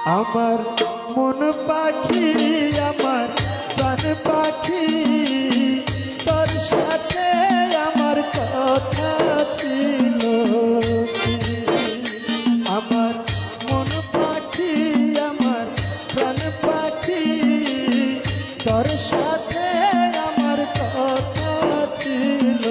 আমার মন পাখি আমার প্রাণ পাখি তোর সাথে আমার কথা ছিল আমার মন পাখি আমার প্রাণ পাখি তোর সাথে আমার কথা ছিল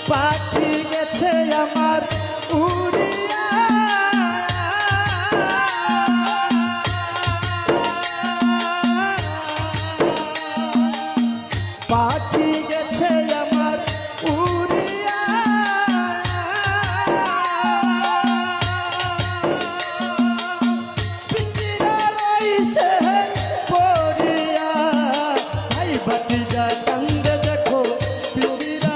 পাখি গেছে আমার উড়িয়া পাখি গেছে আমার উড়িয়া পিঞ্জিরা রইছে পড়িয়া ভাই ভাতিজা কান্দে দেখো পিঞ্জিরা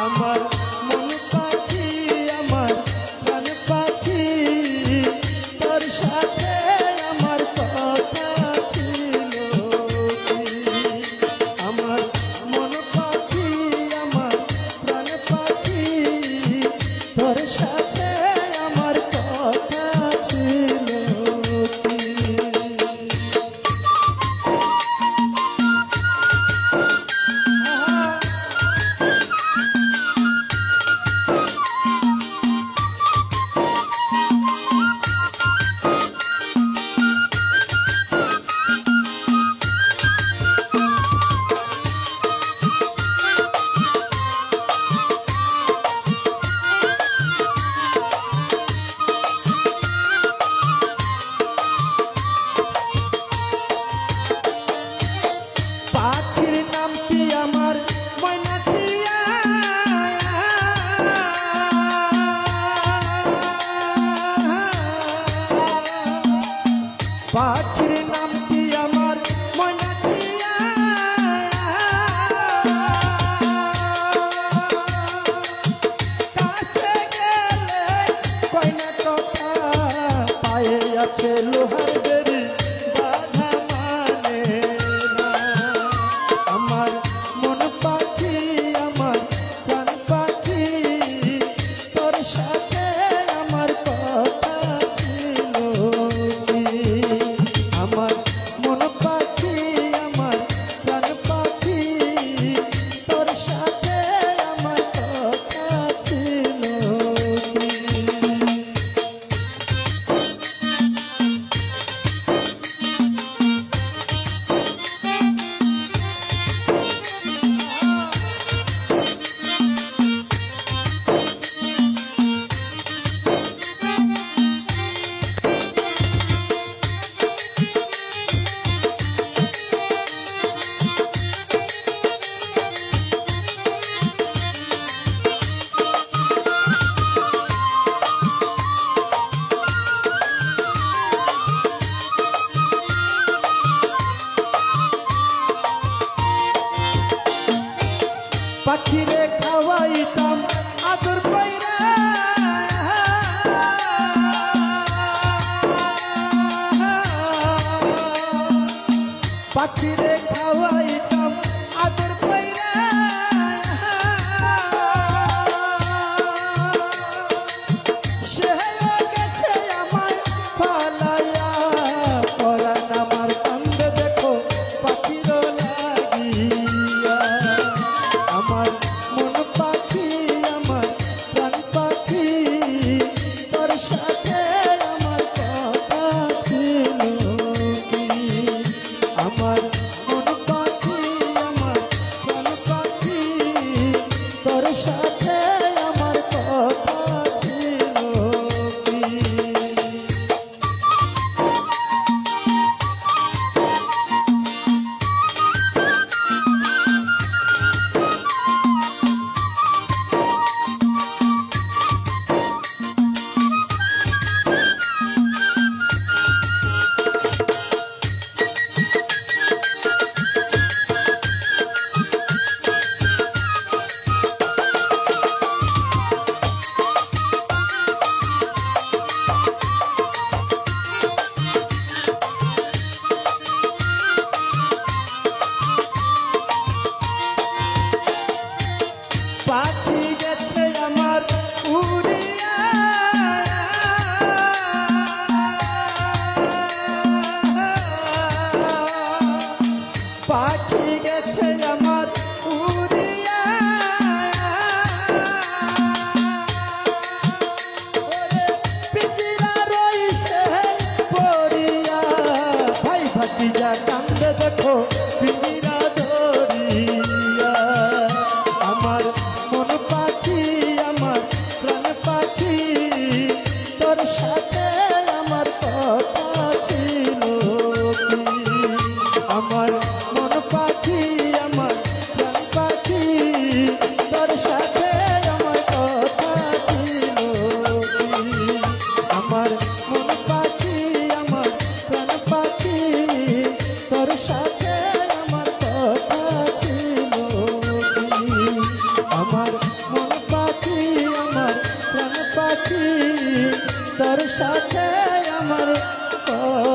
আমার মন পাখি আমার প্রাণ পাখি তোর সাথে আমার কথা ছিল আমার মন পাখি আমার প্রাণ পাখি তোর সাথে আমার কথা ছিল পাখির নাম কি আমার ময়নাথিয়া পাখির নাম কি আমার ময়নাথিয়া কাছে গেলে কয়না কথা পায়ে আছে লোহার বেরি বাধা মানে আমার মন পাখি আমার প্রাণ পাখি তোর সাথে আমার কথা ছিল আমার মন পাখি আমার প্রাণ পাখি তোর সাথে আমার কথা ছিল পাখিরে খাওয়াইতাম আদর কইরা পাখিরে খাওয়াইতাম আদর কইরা সে গেছে আমার পালাইয়া পরাণ আমার কান্দে দেখো পাখির লাগিয়া আমার মন পাখি আমার প্রাণ পাখি তোর সাথে আমার কথা ছিল আমার মন পাখি আমার মন পাখি আমার প্রাণ পাখি তোর সাথে আমার কথা ছিল কি আমার মন পাখি আমার প্রাণ পাখি তোর সাথে আমার কথা ছিল কি আমার মন পাখি আমার প্রাণ পাখি তোর সাথে আমার কথা